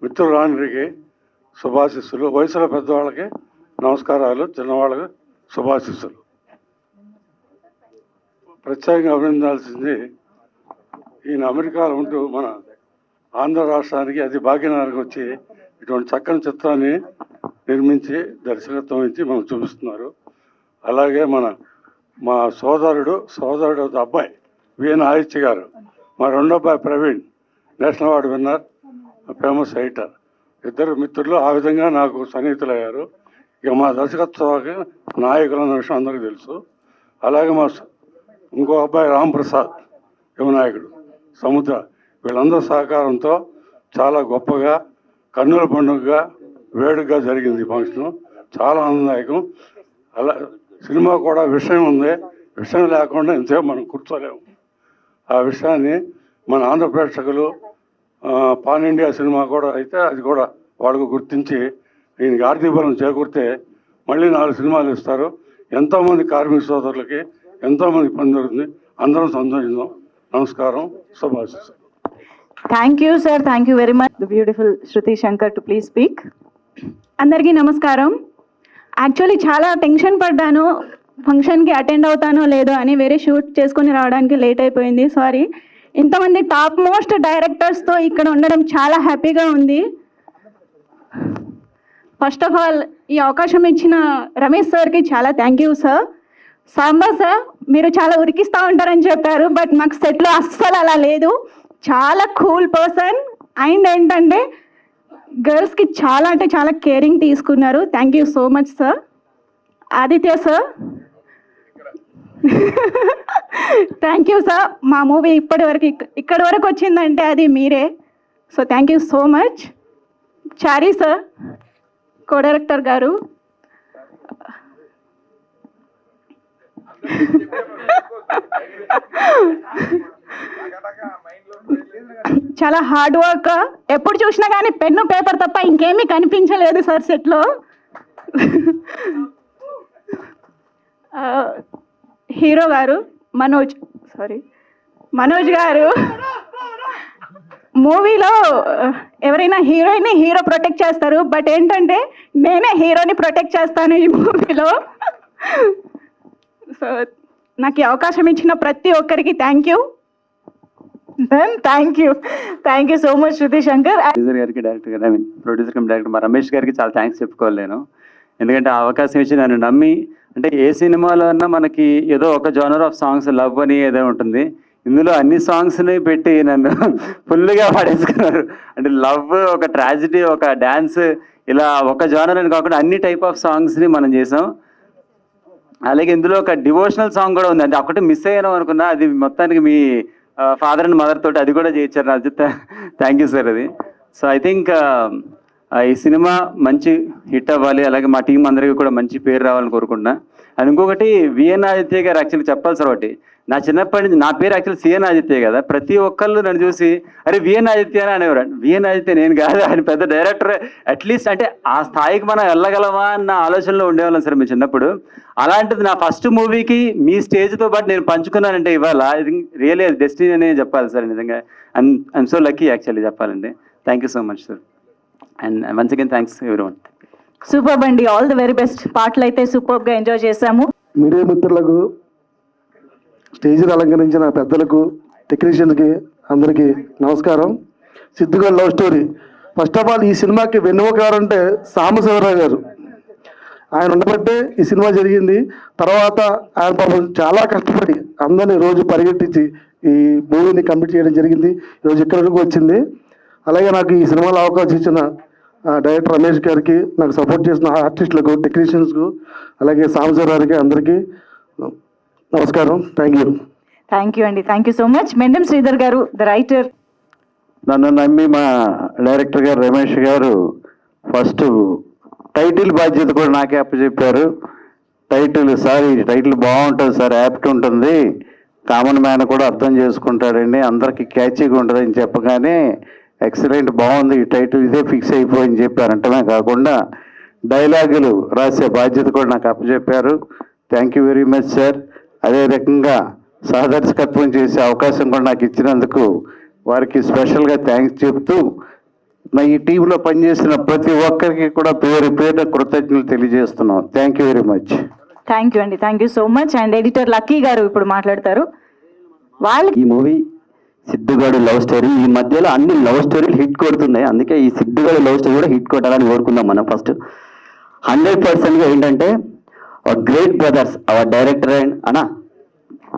Speaker 6: మిత్రురానికి శుభాశిస్సులు, వయసులో పెద్దవాళ్ళకి నమస్కారాలు, చిన్నవాళ్ళకి శుభాశిస్సులు. ప్రత్యేకంగా అభినందాల్సింది ఈయన అమెరికాలో ఉంటూ మన ఆంధ్ర రాష్ట్రానికి అతి భాగ్యనగర్కి వచ్చి ఇటువంటి చక్కని చిత్రాన్ని నిర్మించి దర్శకత్వం ఇచ్చి మనం చూపిస్తున్నారు. అలాగే మా సోదరుడు అబ్బాయి విఎన్ ఆదిత్య గారు, మా రెండో అబ్బాయి Praveen national award winner, famous writer, ఇద్దరు మిత్రులు ఆ విధంగా నాకు సన్నిహితులయ్యారు. ఇక మా దర్శకత్వానికి నాయకులు అన్న విషయం అందరికీ తెలుసు. అలాగే మా ఇంకో అబ్బాయి రాంప్రసాద్ యువనాయకుడు, సముద్ర, వీళ్ళందరూ సహకారంతో చాలా గొప్పగా కన్నుల పండుగగా వేడుకగా జరిగింది ఈ ఫంక్షన్. చాలా ఆనందదాయకం. అలా సినిమా కూడా విషయం ఉంది, విషయం లేకుండా ఇంతసేపు మనం కూర్చోలేము. ఆ విషయాన్ని మన ఆంధ్ర ప్రేక్షకులు పాన్ ఇండియా సినిమా కూడా అయితే అది కూడా వాళ్ళకు గుర్తించి ఈయనకి ఆర్థిక బలం చేకూరితే మళ్ళీ 4 సినిమాలు ఇస్తారు. ఎంతోమంది కార్మిక సోదరులకి ఎంతోమంది పని జరుగుతుంది. అందరం సంతోషిద్దాం. నమస్కారం, శుభాశిస్సులు.
Speaker 1: Thank you sir, thank you very much. The beautiful Shruti Shankar to please speak.
Speaker 8: అందరికీ నమస్కారం. యాక్చువల్లీ చాలా టెన్షన్ పడ్డాను, ఫంక్షన్కి అటెండ్ అవుతానో లేదో అని. వేరే షూట్ చేసుకొని రావడానికి లేట్ అయిపోయింది, సారీ. ఇంతమంది టాప్ మోస్ట్ డైరెక్టర్స్తో ఇక్కడ ఉండడం చాలా హ్యాపీగా ఉంది. ఫస్ట్ ఆఫ్ ఆల్ ఈ అవకాశం ఇచ్చిన రమేష్ సార్కి చాలా thank you sir. Samba sir, మీరు చాలా ఉరికిస్తూ ఉంటారని చెప్పారు, బట్ మాకు సెట్లో అస్సలు అలా లేదు. చాలా కూల్ పర్సన్. అండ్ ఏంటంటే గర్ల్స్కి చాలా అంటే చాలా కేరింగ్ తీసుకున్నారు. Thank you so much sir. Aditya sir, thank you sir. మా మూవీ ఇక్కడి వరకు వచ్చిందంటే అది మీరే. So thank you so much. Chari sir, co director గారు, చాలా హార్డ్ వర్క్. ఎప్పుడు చూసినా కానీ పెన్ను పేపర్ తప్ప ఇంకేమీ కనిపించలేదు సార్ సెట్లో. హీరో గారు మనోజ్ గారు, మూవీలో ఎవరైనా హీరోయిన్ని హీరో ప్రొటెక్ట్ చేస్తారు, బట్ ఏంటంటే నేనే హీరోని ప్రొటెక్ట్ చేస్తాను ఈ మూవీలో. సో నాకు ఈ అవకాశం ఇచ్చిన ప్రతి ఒక్కరికి thank you.
Speaker 1: Thank you so much Shruti Shankar.
Speaker 3: Producer గారికి, డైరెక్టర్ గారు, ప్రొడ్యూసర్ కమ్ డైరెక్టర్ మా రమేష్ గారికి చాలా థ్యాంక్స్ చెప్పుకోవాలి నేను. ఎందుకంటే ఆ అవకాశం ఇచ్చి నన్ను నమ్మి అంటే ఏ సినిమాలో అన్నా మనకి ఏదో ఒక జోనర్ ఆఫ్ సాంగ్స్ లవ్ అని ఏదో ఉంటుంది. ఇందులో అన్ని సాంగ్స్ని పెట్టి నన్ను ఫుల్గా పడేసుకున్నారు. అంటే లవ్, ఒక ట్రాజిడీ, ఒక డ్యాన్స్, ఇలా ఒక జోనర్ అని కాకుండా అన్ని టైప్ ఆఫ్ సాంగ్స్ని మనం చేసాం. అలాగే ఇందులో ఒక డివోషనల్ సాంగ్ కూడా ఉంది. అంటే ఒకటి మిస్ అయ్యాను అనుకున్నా, అది మొత్తానికి మీ ఫాదర్ అండ్ మదర్ తోటి అది కూడా చేయించారు. నాకు థ్యాంక్ యూ సార్ అది. సో ఐ థింక్ ఈ సినిమా మంచి హిట్ అవ్వాలి, అలాగే మా టీం అందరికీ కూడా మంచి పేరు రావాలని కోరుకుంటున్నా. అండ్ ఇంకొకటి, విఎన్ ఆదిత్య గారు యాక్చువల్లీ చెప్పాలి సార్ ఒకటి, నా చిన్నప్పటి నుంచి నా పేరు యాక్చువల్లీ సిఎన్ ఆదిత్య కదా, ప్రతి ఒక్కళ్ళు నన్ను చూసి అరే విఎన్ ఆదిత్య అని అనేవారు. విఎన్ ఆదిత్య నేను కాదు, ఆయన పెద్ద డైరెక్టర్, అట్లీస్ట్ అంటే ఆ స్థాయికి మనం వెళ్ళగలమా అన్న ఆలోచనలో ఉండేవాళ్ళం సార్ మీ చిన్నప్పుడు. అలాంటిది నా ఫస్ట్ మూవీకి మీ స్టేజ్తో పాటు నేను పంచుకున్నానంటే ఇవాళ ఇది రియలీ డెస్టినీ అనే చెప్పాలి సార్. నిజంగా ఐఎమ్ సో లక్కీ యాక్చువల్లీ చెప్పాలంటే. Thank you so much sir. And once again thanks everyone.
Speaker 1: Superb అండి, ఆల్ ది వెరీ బెస్ట్. పాటలు అయితే సూపర్గా ఎంజాయ్ చేశాము.
Speaker 9: మీడియా మిత్రులకు, స్టేజ్ని అలంకరించిన పెద్దలకు, టెక్నీషియన్స్కి అందరికీ నమస్కారం. సిద్ధుగారి love story. First of all ఈ సినిమాకి వెన్నుముక అంటే సాంబశివరావు గారు. ఆయన ఉండబట్టే ఈ సినిమా జరిగింది. తర్వాత ఆయన పాపం చాలా కష్టపడి అందరినీ రోజు పరిగెట్టించి ఈ మూవీని కంప్లీట్ చేయడం జరిగింది. ఈరోజు ఇక్కడి వరకు వచ్చింది. అలాగే నాకు ఈ సినిమాలో అవకాశం ఇచ్చిన డైరెక్టర్ రమేష్ గారికి, నాకు సపోర్ట్ చేసిన ఆర్టిస్టులకు, టెక్నీషియన్స్కు, అలాగే సాంబశివరావుకి అందరికీ నమస్కారం. థ్యాంక్ యూ
Speaker 1: అండి, thank you so much. Mendem Sridhar garu, the writer.
Speaker 3: నన్ను నమ్మి మా డైరెక్టర్ గారు రమేష్ గారు ఫస్ట్ టైటిల్ బాధ్యత కూడా నాకే అప్పచెప్పారు. టైటిల్ బాగుంటుంది సార్, యాప్ట్ ఉంటుంది, కామన్ మ్యాన్ కూడా అర్థం చేసుకుంటాడండి, అందరికీ క్యాచీగా ఉంటుంది అని చెప్పగానే ఎక్సలెంట్, బాగుంది ఈ టైటిల్, ఇదే ఫిక్స్ అయిపోయింది చెప్పారంటమే కాకుండా డైలాగులు రాసే బాధ్యత కూడా నాకు అప్పచెప్పారు. Thank you very much sir. అదే రకంగా సహదర్శకత్వం చేసే అవకాశం కూడా నాకు ఇచ్చినందుకు వారికి స్పెషల్గా థ్యాంక్స్ చెప్తూ, నా ఈ టీంలో పనిచేసిన ప్రతి ఒక్కరికి కూడా పేరు పేరు కృతజ్ఞతలు తెలియజేస్తున్నాం. Thank you very much.
Speaker 1: Thank you అండి, thank you so much. And editor Lucky garu ఇప్పుడు మాట్లాడతారు.
Speaker 10: ఈ మూవీ సిద్ధుగాడు లవ్ స్టోరీ. ఈ మధ్యలో అన్ని లవ్ స్టోరీలు హిట్ కొడుతున్నాయి, అందుకే ఈ సిద్ధుగాడు లవ్ స్టోరీ కూడా హిట్ కొట్టాలని కోరుకుందాం మనం. ఫస్ట్ 100% ఏంటంటే great brothers, our director and అన్నా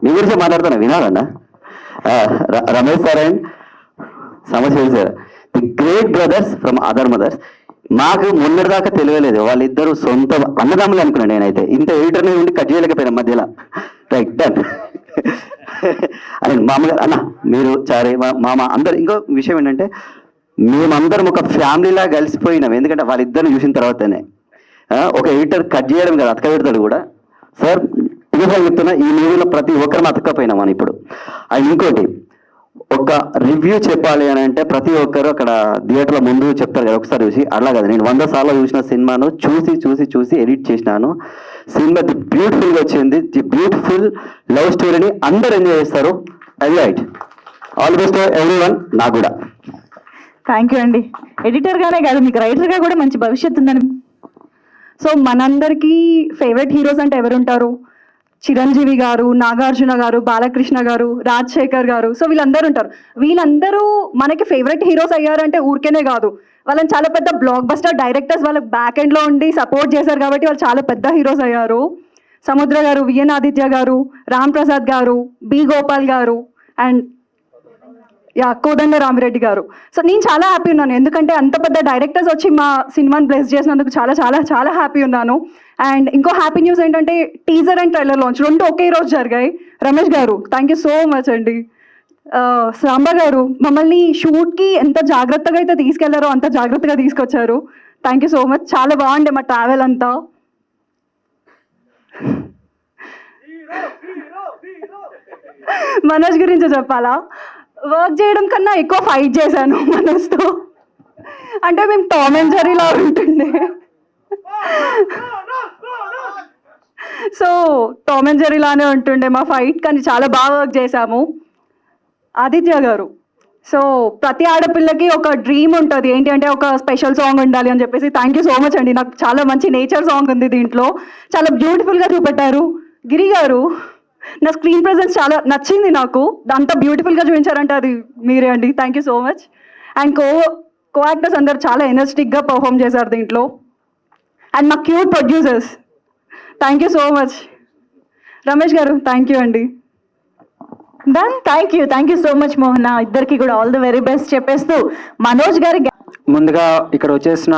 Speaker 10: మీ గురించి మాట్లాడుతున్నా వినాలన్నా, రమేష్ సార్ అండ్ సమస్య sir, the great brothers from other mothers. మాకు మొన్నటిదాకా తెలియలేదు వాళ్ళిద్దరు సొంత అన్నదమ్ములు అనుకున్నాను నేనైతే. ఇంత ఎడిటర్ని ఉండి కట్ చేయలేకపోయినా మధ్యలో. Right done. అండ్ మామగారు అన్న మీరు చారే మామ అందరు. ఇంకో విషయం ఏంటంటే మేమందరం ఒక ఫ్యామిలీలా కలిసిపోయినాం, ఎందుకంటే వాళ్ళిద్దరిని చూసిన తర్వాతనే. ఒక ఎడిటర్ కట్ చేయడం కదా, అతక పెడతాడు కూడా సార్. ఇదే చెప్తున్నా, ఈ మూవీలో ప్రతి ఒక్కరిని అతకపోయినాం అని ఇప్పుడు. అండ్ ఇంకోటి, ఒక రివ్యూ చెప్పాలి అని అంటే ప్రతి ఒక్కరు అక్కడ థియేటర్లో ముందు చెప్తారు కదా ఒకసారి చూసి, అలా కదా నేను 100 సార్లు చూసిన సినిమాను చూసి చూసి చూసి ఎడిట్ చేసినాను. సినిమా ది బ్యూటిఫుల్గా వచ్చింది. ది బ్యూటిఫుల్ లవ్ స్టోరీని అందరు ఎంజాయ్ చేస్తారు. అది right. All the best everyone. నాకు కూడా
Speaker 1: థ్యాంక్ యూ అండి. ఎడిటర్గానే కాదు, మీకు రైటర్గా కూడా మంచి భవిష్యత్తు ఉందని.
Speaker 8: సో మనందరికీ ఫేవరెట్ హీరోస్ అంటే ఎవరుంటారు? చిరంజీవి గారు, నాగార్జున గారు, బాలకృష్ణ గారు, రాజశేఖర్ గారు. సో వీళ్ళందరూ ఉంటారు. వీళ్ళందరూ మనకి ఫేవరెట్ హీరోస్ అయ్యారంటే ఊరికేనే కాదు, వాళ్ళని చాలా పెద్ద బ్లాక్ బస్టర్ డైరెక్టర్స్ వాళ్ళ బ్యాక్ ఎండ్లో ఉండి సపోర్ట్ చేశారు కాబట్టి వాళ్ళు చాలా పెద్ద హీరోస్ అయ్యారు. సముద్ర గారు, విఎన్ ఆదిత్య గారు, రామ్ ప్రసాద్ గారు, బి గోపాల్ గారు అండ్ కోదండ రామిరెడ్డి గారు. సో నేను చాలా హ్యాపీ ఉన్నాను, ఎందుకంటే అంత పెద్ద డైరెక్టర్స్ వచ్చి మా సినిమాని బ్లెస్ చేసినందుకు చాలా చాలా చాలా హ్యాపీ ఉన్నాను. అండ్ ఇంకో హ్యాపీ న్యూస్ ఏంటంటే టీజర్ అండ్ ట్రైలర్ లాంచ్ రెండు ఒకే రోజు జరిగాయి. Ramesh garu thank you so much అండి. సాంబా గారు మమ్మల్ని షూట్కి ఎంత జాగ్రత్తగా అయితే తీసుకెళ్లారో అంత జాగ్రత్తగా తీసుకొచ్చారు. Thank you so much. చాలా బాగుండే మా ట్రావెల్ అంతా. మనోజ్ గురించి చెప్పాలా? వర్క్ చేయడం కన్నా ఎక్కువ ఫైట్ చేశాను మనోజ్తో. అంటే మేము టామ్ అండ్ జెర్రీలా ఉంటుండే. సో టామ్ అండ్ జెర్రీలానే ఉంటుండే మా ఫైట్, కానీ చాలా బాగా వర్క్ చేశాము. ఆదిత్య గారు, సో ప్రతి ఆడపిల్లకి ఒక డ్రీమ్ ఉంటుంది, ఏంటి అంటే ఒక స్పెషల్ సాంగ్ ఉండాలి అని చెప్పేసి. థ్యాంక్ యూ సో మచ్ అండి. నాకు చాలా మంచి నేచర్ సాంగ్ ఉంది దీంట్లో, చాలా బ్యూటిఫుల్గా చూపెట్టారు. గిరి గారు, నా స్క్రీన్ ప్రెజెన్స్ చాలా నచ్చింది నాకు, అంత బ్యూటిఫుల్గా చూపించారంటే అది మీరే అండి. Thank you so much. And co actors అందరు చాలా ఎనర్జెటిక్గా పర్ఫామ్ చేశారు దీంట్లో. అండ్ మా cute producers thank you so much. Ramesh garu thank you అండి.
Speaker 1: Done. Thank you so much Mohana. ఇద్దరికి కూడా ఆల్ ది వెరీ బెస్ట్ చెప్పేస్తూ మనోజ్ గారి
Speaker 11: ముందుగా ఇక్కడ వచ్చేసిన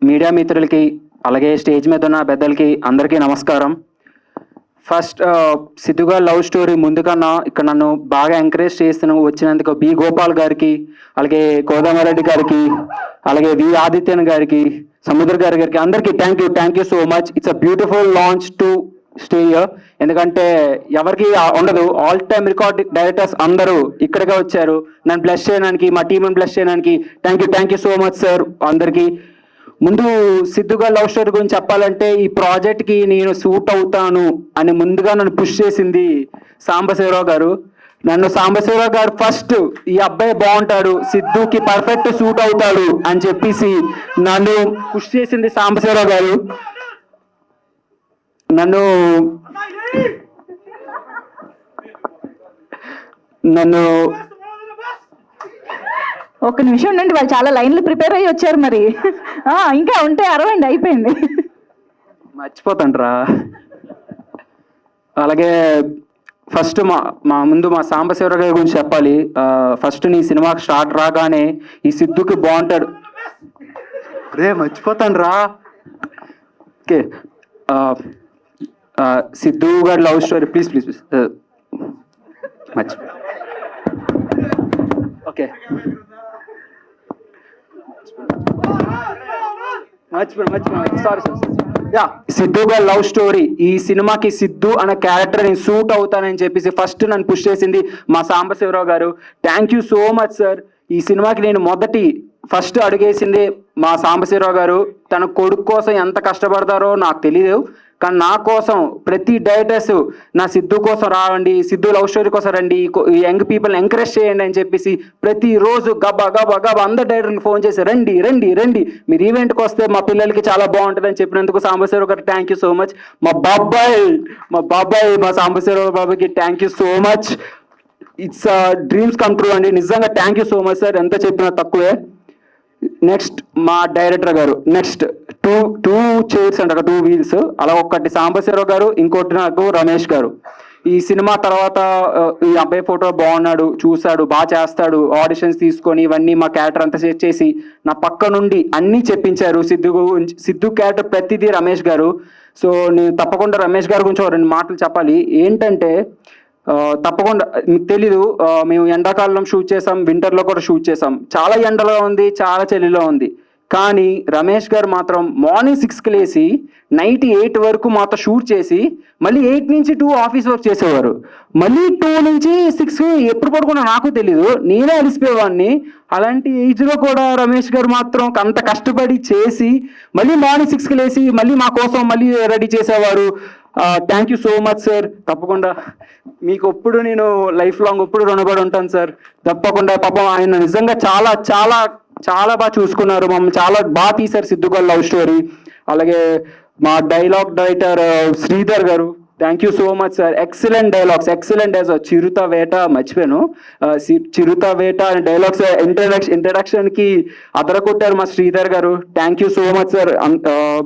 Speaker 11: మీడియా మిత్రులకి అలాగే స్టేజ్ మీద ఉన్న పెద్దలకి అందరికీ నమస్కారం. ఫస్ట్ సిద్ధుగా లవ్ స్టోరీ ముందుకన్నా ఇక్కడ నన్ను బాగా ఎంకరేజ్ వచ్చినందుకు బి గోపాల్ గారికి, అలాగే కోదండరెడ్డి గారికి, అలాగే వి ఆదిత్యన్ గారికి, సముద్ర గారికి అందరికీ thank you so much. It's a beautiful launch to stay here. ఎందుకంటే ఎవరికి ఉండదు, ఆల్ టైమ్ రికార్డ్ డైరెక్టర్స్ అందరూ ఇక్కడికే వచ్చారు నన్ను బ్లెస్ చేయడానికి, మా టీంని బ్లెస్ చేయడానికి. Thank you so much sir అందరికీ. ముందు సిద్ధుగా లవ్ స్టోరీ గురించి చెప్పాలంటే ఈ ప్రాజెక్ట్కి నేను సూట్ అవుతాను అని ముందుగా నన్ను పుష్ చేసింది సాంబశివరావు గారు. సాంబశివరావు గారు ఫస్ట్ ఈ అబ్బాయి బాగుంటాడు, సిద్ధుకి పర్ఫెక్ట్ సూట్ అవుతాడు అని చెప్పేసి నన్ను పుష్ చేసింది సాంబశివరావు గారు. నన్ను
Speaker 1: ఒక్క నిమిషం ఉండండి, వాళ్ళు చాలా లైన్లు ప్రిపేర్ అయ్యి వచ్చారు. మరి ఇంకా ఉంటే అరవండి, అయిపోయింది.
Speaker 11: మర్చిపోతాండ్రా. అలాగే ఫస్ట్ మా ముందు మా సాంబశివరావు గారి గురించి చెప్పాలి. ఫస్ట్ నీ సినిమాకి స్టార్ట్ రాగానే ఈ సిద్ధుకి బాగుంటాడు మర్చిపోతాండ్రా. ఓకే, సిద్ధు గారి love story please okay sorry. Siddhu గారి లవ్ స్టోరీ ఈ సినిమాకి సిద్ధు అనే క్యారెక్టర్ నేను సూట్ అవుతానని చెప్పేసి ఫస్ట్ నన్ను పుష్ చేసింది మా సాంబశివరావు గారు. Thank you so much sir. ఈ సినిమాకి నేను ఫస్ట్ అడుగేసింది మా సాంబశివరావు గారు. తన కొడుకు కోసం ఎంత కష్టపడతారో నాకు తెలియదు, కానీ నా కోసం ప్రతి డైరెక్టర్స్ నా సిద్ధు కోసం రావండి, సిద్ధు లవ్ స్టోరీ కోసం రండి, యంగ్ పీపుల్ని ఎంకరేజ్ చేయండి అని చెప్పేసి ప్రతిరోజు గబా అందరు డైరెక్టర్ని ఫోన్ చేసి రండి మీరు ఈవెంట్కి వస్తే మా పిల్లలకి చాలా బాగుంటుంది అని చెప్పినందుకు సాంబశివరావు గారు థ్యాంక్ యూ సో మచ్. మా సాంబశివరావు బాబాకి thank you so much. It's dreams come true అండి, నిజంగా thank you so much sir. ఎంత చెప్పినా తక్కువే. నెక్స్ట్ మా డైరెక్టర్ గారు, నెక్స్ట్ టూ చైర్స్ అంటారు, 2 వీల్స్, అలా ఒకటి సాంబశివరావు గారు, ఇంకోటి నాకు రమేష్ గారు. ఈ సినిమా తర్వాత ఈ అబ్బాయి ఫోటో బాగున్నాడు, చూశాడు, బాగా చేస్తాడు, ఆడిషన్స్ తీసుకొని ఇవన్నీ మా క్యారెక్టర్ అంతా సెట్ చేసి నా పక్క నుండి అన్నీ చెప్పించారు. సిద్ధు క్యారెక్టర్ ప్రతిదీ రమేష్ గారు. సో నేను తప్పకుండా రమేష్ గారి గురించి 2 మాటలు చెప్పాలి. ఏంటంటే తప్పకుండా మీకు తెలీదు, మేము ఎండాకాలంలో షూట్ చేసాం, వింటర్లో కూడా షూట్ చేసాం. చాలా ఎండలో ఉంది, చాలా చలిలో ఉంది. కానీ రమేష్ గారు మాత్రం మార్నింగ్ 6కి లేచి నైట్ 8 వరకు మాతో షూట్ చేసి మళ్ళీ 8 నుంచి 2 ఆఫీస్ వర్క్ చేసేవారు. మళ్ళీ 2 నుంచి 6 ఎప్పుడు పడుకున్నా నాకు తెలీదు, నేనే అలిసిపోయేవాడిని. అలాంటి ఏజ్లో కూడా రమేష్ గారు మాత్రం అంత కష్టపడి చేసి మళ్ళీ మార్నింగ్ 6కి లేచి మళ్ళీ మా కోసం మళ్ళీ రెడీ చేసేవారు. Thank you so much sir. తప్పకుండా మీకు ఎప్పుడు నేను లైఫ్ లాంగ్ ఎప్పుడు రుణపడి ఉంటాను సార్. తప్పకుండా పాపం ఆయన నిజంగా చాలా చాలా చాలా బాగా చూసుకున్నారు, మమ్మల్ని చాలా బాగా తీశారు సిద్ధుగా లవ్ స్టోరీ. అలాగే మా dialogue director Sridhar garu, thank you so much sir. Excellent dialogues, excellent as చిరుత వేట మర్చిపోయాను, చిరుత వేట అనే డైలాగ్స్ ఇంట్రడక్షన్కి అదరకొట్టారు మా Sridhar garu. Thank you so much sir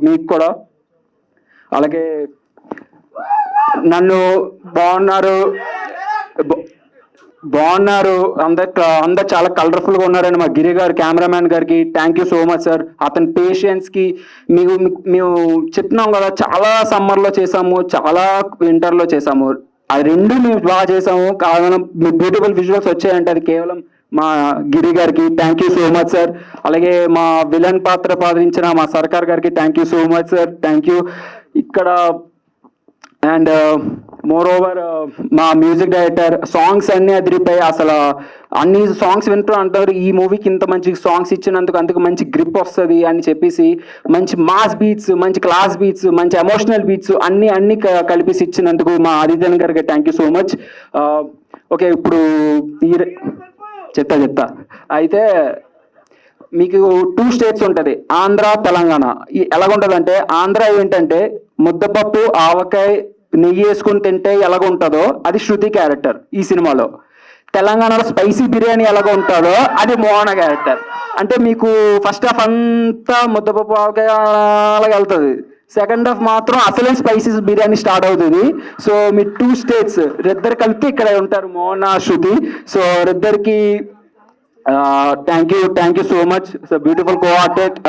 Speaker 11: మీకు కూడా. అలాగే నన్ను బాగున్నారు అందరు చాలా కలర్ఫుల్గా ఉన్నారని మా గిరి గారు కెమెరామ్యాన్ గారికి thank you so much sir. అతని పేషెన్స్కి మేము చెప్తున్నాం కదా, చాలా సమ్మర్లో చేసాము, చాలా వింటర్లో చేసాము, అది 2 మేము బాగా చేసాము. కారణం బ్యూటిఫుల్ విజువల్స్ వచ్చాయంటే అది కేవలం మా గిరి గారికి thank you so much sir. అలాగే మా విలన్ పాత్ర పాదించిన మా సర్కార్ గారికి thank you so much sir. Thank you. ఇక్కడ అండ్ మోర్ ఓవర్ మా మ్యూజిక్ డైరెక్టర్, సాంగ్స్ అన్నీ అదిరిపోయి, అసలు అన్ని సాంగ్స్ వింటూ అంటారు ఈ మూవీకి ఇంత మంచి సాంగ్స్ ఇచ్చినందుకు మంచి గ్రిప్ వస్తుంది అని చెప్పేసి మంచి మాస్ బీట్స్, మంచి క్లాస్ బీట్స్, మంచి ఎమోషనల్ బీట్స్ అన్ని కలిపేసి ఇచ్చినందుకు మా ఆదిత్యన్ గారికి thank you so much. Okay, ఇప్పుడు చెప్తా అయితే మీకు 2 స్టేట్స్ ఉంటుంది, ఆంధ్ర తెలంగాణ. ఎలాగుంటుందంటే ఆంధ్ర ఏంటంటే ముద్దపప్పు ఆవకాయ నెయ్యి వేసుకుని తింటే ఎలాగుంటుందో అది శృతి క్యారెక్టర్ ఈ సినిమాలో. తెలంగాణలో స్పైసీ బిర్యానీ ఎలాగ ఉంటుందో అది మోహన క్యారెక్టర్. అంటే మీకు ఫస్ట్ హాఫ్ అంతా ముద్దపప్పు ఆవకాయ అలాగ వెళ్తుంది, సెకండ్ హాఫ్ మాత్రం అసలైన స్పైసీస్ బిర్యానీ స్టార్ట్ అవుతుంది. సో మీ 2 స్టేట్స్ ఇద్దరు కలిపి ఇక్కడ ఉంటారు, మోహన్, శృతి. సో ఇద్దరికి thank you so much. So beautiful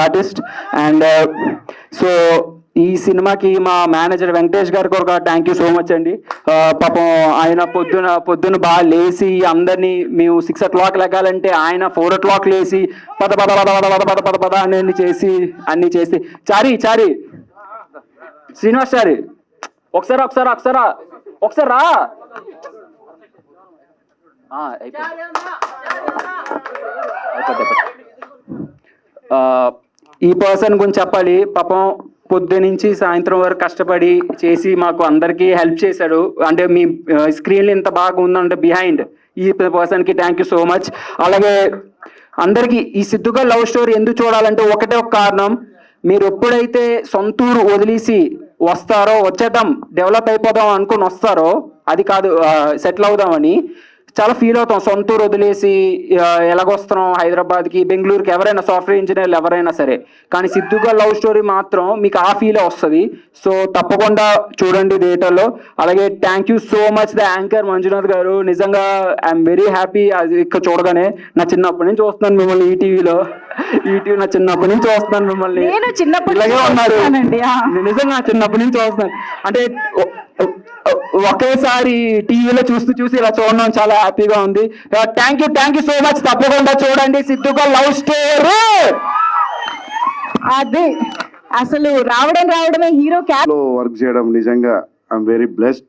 Speaker 11: artist. And so ఈ సినిమాకి మా మేనేజర్ వెంకటేష్ గారికి ఒక థ్యాంక్ యూ సో మచ్ అండి. పాపం ఆయన పొద్దున బాగా లేచి అందరినీ మేము 6 o'clock లెగాలంటే ఆయన 4 o'clock లేచి పద పద పద పద పద పద పద పద అన్ని చేసి చారి శ్రీనివాస్ చారి ఒకసారి రా. ఈ పర్సన్ గురించి చెప్పాలి. పాపం పొద్దు నుంచి సాయంత్రం వరకు కష్టపడి చేసి మాకు అందరికీ హెల్ప్ చేశాడు. అంటే మీ స్క్రీన్లో ఇంత బాగా ఉందంటే బిహైండ్ ఈ పర్సన్కి థ్యాంక్ యూ సో మచ్. అలాగే అందరికీ ఈ సిద్ధుగా లవ్ స్టోరీ ఎందుకు చూడాలంటే ఒకటే ఒక కారణం, మీరు ఎప్పుడైతే సొంతూరు వదిలేసి వస్తారో, వచ్చేద్దాం డెవలప్ అయిపోదాం అనుకుని వస్తారో, అది కాదు సెటిల్ అవుదామని చాలా ఫీల్ అవుతాం. సొంతూరు వదిలేసి ఎలాగొస్తున్నాం హైదరాబాద్కి, బెంగళూరుకి, ఎవరైనా సాఫ్ట్వేర్ ఇంజనీర్లు ఎవరైనా సరే. కానీ సిద్ధుగా లవ్ స్టోరీ మాత్రం మీకు ఆ ఫీలే వస్తుంది. సో తప్పకుండా చూడండి థియేటర్లో. అలాగే thank you so much the anchor Manjunath గారు. నిజంగా ఐఎమ్ వెరీ హ్యాపీ అది ఇక్కడ చూడగానే. నా చిన్నప్పటి నుంచి చూస్తున్నాను మిమ్మల్ని ఈటీవీలో. నా చిన్నప్పటి నుంచి చూస్తున్నాను మిమ్మల్ని. ఇలాగే ఉన్నారు నిజంగా, చిన్నప్పటి నుంచి చూస్తున్నాను. అంటే ఒకేసారి టీవీలో చూసి ఇలా చూడడం చాలా హ్యాపీగా ఉంది. Thank you so much. తప్పకుండా చూడండి సిద్ధుగా లవ్ స్టోరీ.
Speaker 1: అదే అసలు రావడమే హీరో క్యాప్
Speaker 6: వర్క్ చేయడం నిజంగా ఐఎమ్ వెరీ బ్లెస్డ్.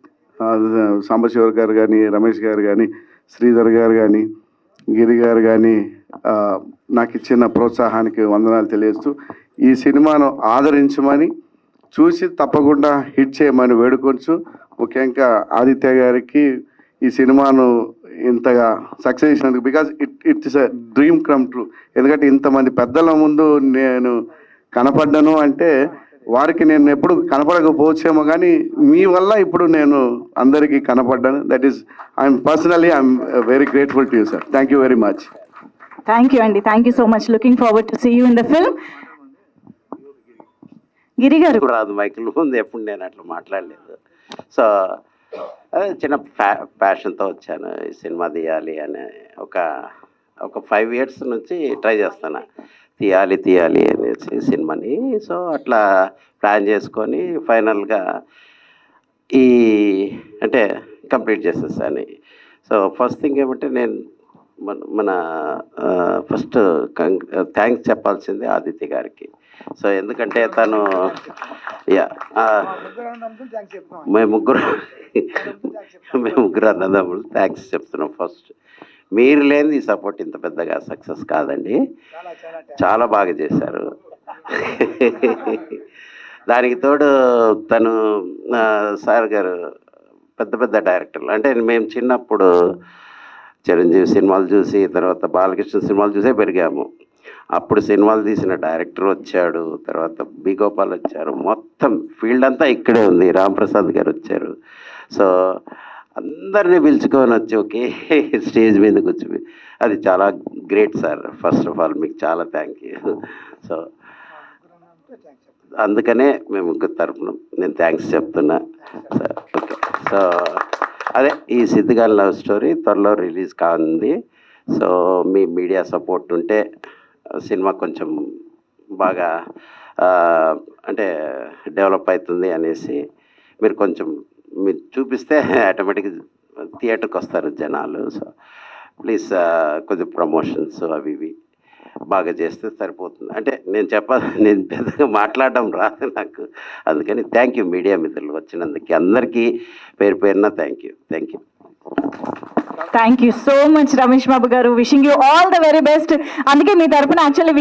Speaker 6: సాంబశివర్ గారు కానీ, రమేష్ గారు కానీ, శ్రీధర్ గారు కానీ, గిరి గారు కానీ నాకు ఇచ్చిన ప్రోత్సాహానికి వందనాలు తెలియజేస్తూ ఈ సినిమాను ఆదరించమని, చూసి తప్పకుండా హిట్ చేయమని వేడుకొంచు. ముఖ్యంగా ఆదిత్య గారికి ఈ సినిమాను ఇంతగా సక్సెస్ చేసినందుకు, because it's a dream come true. ఎందుకంటే ఇంతమంది పెద్దల ముందు నేను కనపడ్డాను అంటే వారికి నేను ఎప్పుడు కనపడకపోవచ్చేమో, కానీ మీ వల్ల ఇప్పుడు నేను అందరికీ కనపడ్డాను. That is I'm very grateful to you sir. Thank you very much.
Speaker 1: Thank you అండి. Thank you so much. Looking forward to see you in the film. Giri garu
Speaker 12: రాదు మైకిల్ ముందు ఎప్పుడు నేను అట్లా మాట్లాడలేదు. సో అదే చిన్న ప్యాషన్తో వచ్చాను ఈ సినిమా తీయాలి అని. ఒక 5 years నుంచి ట్రై చేస్తాను తీయాలి అనేసి సినిమాని. సో అట్లా ప్లాన్ చేసుకొని ఫైనల్గా అంటే కంప్లీట్ చేసేసాను. సో ఫస్ట్ థింగ్ ఏమంటే నేను మన ఫస్ట్ థ్యాంక్స్ చెప్పాల్సిందే ఆదిత్య గారికి. సో ఎందుకంటే తను మేము ముగ్గురు అన్నదమ్ములు థ్యాంక్స్ చెప్తున్నాం. ఫస్ట్ మీరు లేని ఈ సపోర్ట్ ఇంత పెద్దగా సక్సెస్ కాదండి. చాలా బాగా చేశారు. దానికి తోడు తను సార్ గారు పెద్ద డైరెక్టర్లు. అంటే మేము చిన్నప్పుడు చిరంజీవి సినిమాలు చూసి, తర్వాత బాలకృష్ణ సినిమాలు చూసే పెరిగాము. అప్పుడు సినిమాలు తీసిన డైరెక్టర్ వచ్చాడు, తర్వాత బి గోపాల్ వచ్చారు, మొత్తం ఫీల్డ్ అంతా ఇక్కడే ఉంది. రాంప్రసాద్ గారు వచ్చారు. సో అందరినీ పిలుచుకొని వచ్చి ఒకే స్టేజ్ మీద కూర్చొని, అది చాలా great sir. First of all మీకు చాలా థ్యాంక్ యూ. సో అందుకనే మేము ముగ్గురు తరఫున నేను థ్యాంక్స్ చెప్తున్నా సార్. ఓకే. సో అదే ఈ సిద్ధిగాని లవ్ స్టోరీ త్వరలో రిలీజ్ కానుంది. సో మీ మీడియా సపోర్ట్ ఉంటే సినిమా కొంచెం బాగా అంటే డెవలప్ అవుతుంది అనేసి మీరు కొంచెం మీరు చూపిస్తే ఆటోమేటిక్గా థియేటర్కి వస్తారు జనాలు. సో ప్లీజ్ కొంచెం ప్రమోషన్స్ అవి ఇవి బాగా చేస్తే సరిపోతుంది. అంటే నేను పెద్దగా మాట్లాడడం రాదు నాకు. అందుకని థ్యాంక్ యూ మీడియా మిత్రులు వచ్చినందుకు అందరికీ పేరున thank you.
Speaker 1: Thank you so much Ramesh Babu garu. Wishing you all the very best. అందుకే మీ తరపున యాక్చువల్లీ